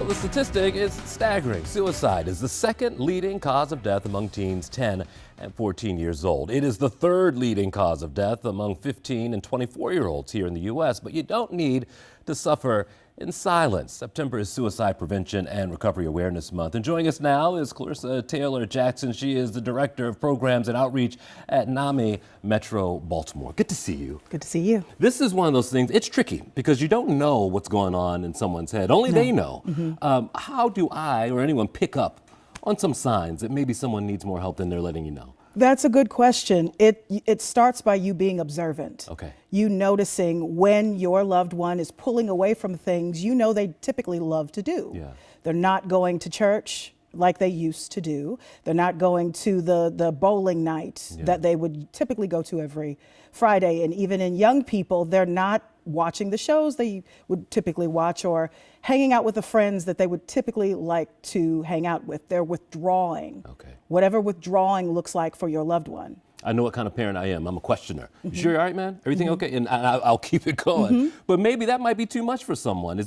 The statistic is staggering. Suicide is the second leading cause of death among teens 10 and 14 years old. It is the third leading cause of death among 15 and 24-year-olds here in the U.S., but you don't need to suffer in silence. September is Suicide Prevention and Recovery Awareness Month. And joining us now is Clarissa Taylor Jackson. She is the Director of Programs and Outreach at NAMI Metro Baltimore. Good to see you. Good to see you. This is one of those things, it's tricky because you don't know what's going on in someone's head. Only they know. How do I or anyone pick up on some signs that maybe someone needs more help than they're letting you know? That's a good question. It starts by you being observant. Okay. You noticing when your loved one is pulling away from things you know they typically love to do. Yeah. They're not going to church like they used to do. They're not going to the bowling night that they would typically go to every Friday. And even in young people, they're not watching the shows they would typically watch or hanging out with the friends that they would typically like to hang out with. They're withdrawing. Okay. Whatever withdrawing looks like for your loved one. I know what kind of parent I am. I'm a questioner. You sure you're all right, man? Everything okay? And I'll keep it going. But maybe that might be too much for someone.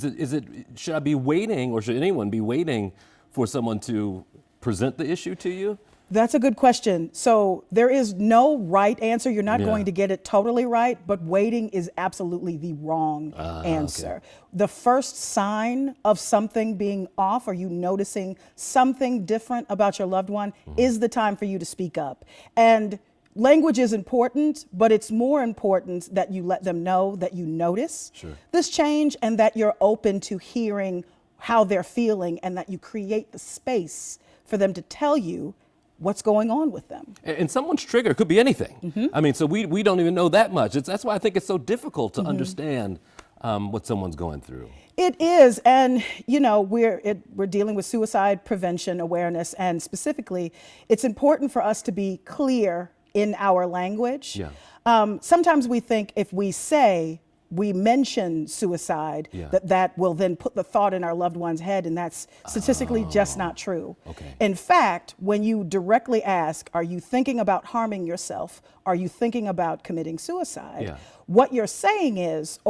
Should I be waiting, or should anyone be waiting for someone to present the issue to you? That's a good question. So there is no right answer. You're not going to get it totally right, but waiting is absolutely the wrong answer. Okay. The first sign of something being off or you noticing something different about your loved one is the time for you to speak up. And language is important, but it's more important that you let them know that you notice this change and that you're open to hearing how they're feeling and that you create the space for them to tell you what's going on with them. And someone's trigger could be anything. I mean, so we don't even know that much. That's why I think it's so difficult to understand what someone's going through. It is, and you know, we're dealing with suicide prevention awareness, and specifically, it's important for us to be clear in our language. Sometimes we think if we mention suicide, that will then put the thought in our loved one's head, and that's statistically just not true. In fact, when you directly ask, are you thinking about harming yourself? Are you thinking about committing suicide? What you're saying is,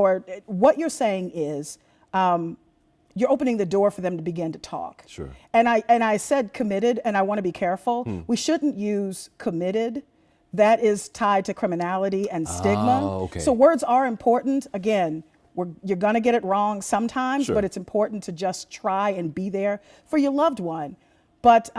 you're opening the door for them to begin to talk. And I said committed, and I want to be careful. We shouldn't use committed. That is tied to criminality and stigma. So words are important. Again, you're going to get it wrong sometimes, but it's important to just try and be there for your loved one. But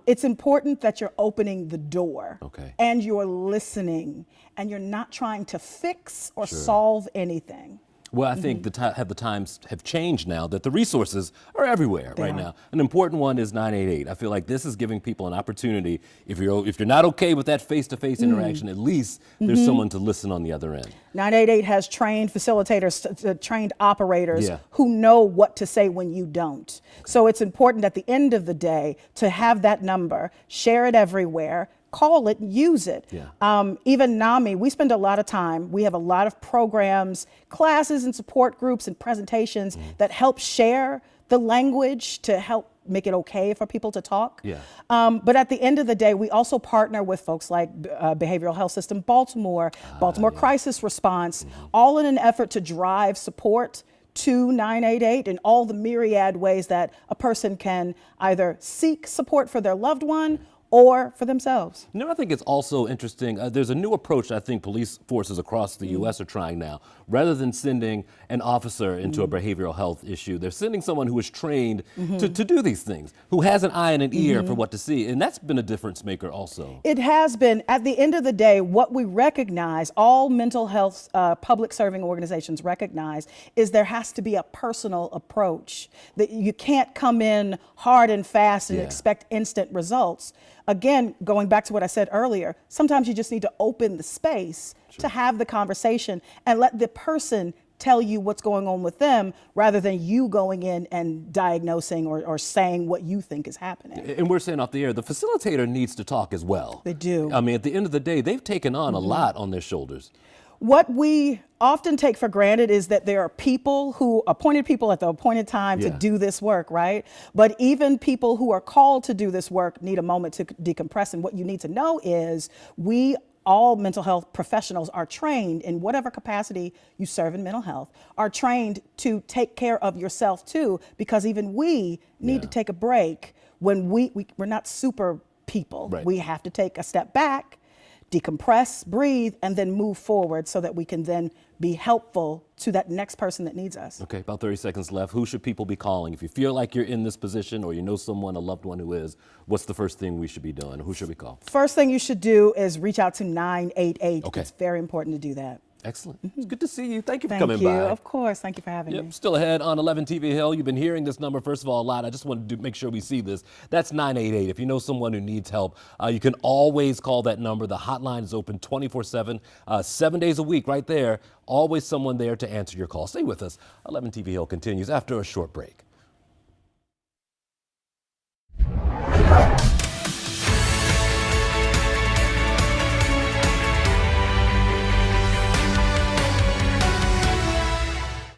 it's important that you're opening the door and you're listening and you're not trying to fix or solve anything. Well, I think the times have changed now, that the resources are everywhere right now. An important one is 988. I feel like this is giving people an opportunity. If you're not okay with that face-to-face interaction, at least there's someone to listen on the other end. 988 has trained facilitators, trained operators who know what to say when you don't. So it's important at the end of the day to have that number, share it everywhere, call it, use it. Even NAMI, we spend a lot of time, we have a lot of programs, classes and support groups and presentations that help share the language to help make it okay for people to talk. But at the end of the day, we also partner with folks like Behavioral Health System Baltimore, Baltimore Crisis Response, all in an effort to drive support to 988 and all the myriad ways that a person can either seek support for their loved one or for themselves. You know, I think it's also interesting. There's a new approach I think police forces across the U.S. are trying now. Rather than sending an officer into a behavioral health issue, they're sending someone who is trained to do these things, who has an eye and an ear for what to see. And that's been a difference maker also. It has been. At the end of the day, what we recognize, all mental health public serving organizations recognize, is there has to be a personal approach. That you can't come in hard and fast and expect instant results. Again, going back to what I said earlier, sometimes you just need to open the space to have the conversation and let the person tell you what's going on with them rather than you going in and diagnosing or saying what you think is happening. And we're saying off the air, the facilitator needs to talk as well. They do. I mean, at the end of the day, they've taken on a lot on their shoulders. What we often take for granted is that there are people who appointed people at the appointed time to do this work, right? But even people who are called to do this work need a moment to decompress. And what you need to know is we all mental health professionals are trained in whatever capacity you serve in mental health, are trained to take care of yourself too, because even we need to take a break when we're not super people. Right. We have to take a step back, decompress, breathe, and then move forward so that we can then be helpful to that next person that needs us. Okay, about 30 seconds left. Who should people be calling? If you feel like you're in this position or you know someone, a loved one who is, what's the first thing we should be doing? Who should we call? First thing you should do is reach out to 988. Okay. It's very important to do that. Excellent. It's good to see you. Thank you for Thank coming you. by. Of course. Thank you for having me. Yep, still ahead on 11 TV Hill. You've been hearing this number, first of all, a lot. I just wanted to make sure we see this. That's 988. If you know someone who needs help, you can always call that number. The hotline is open 24/7, 7 days a week right there. Always someone there to answer your call. Stay with us. 11 TV Hill continues after a short break.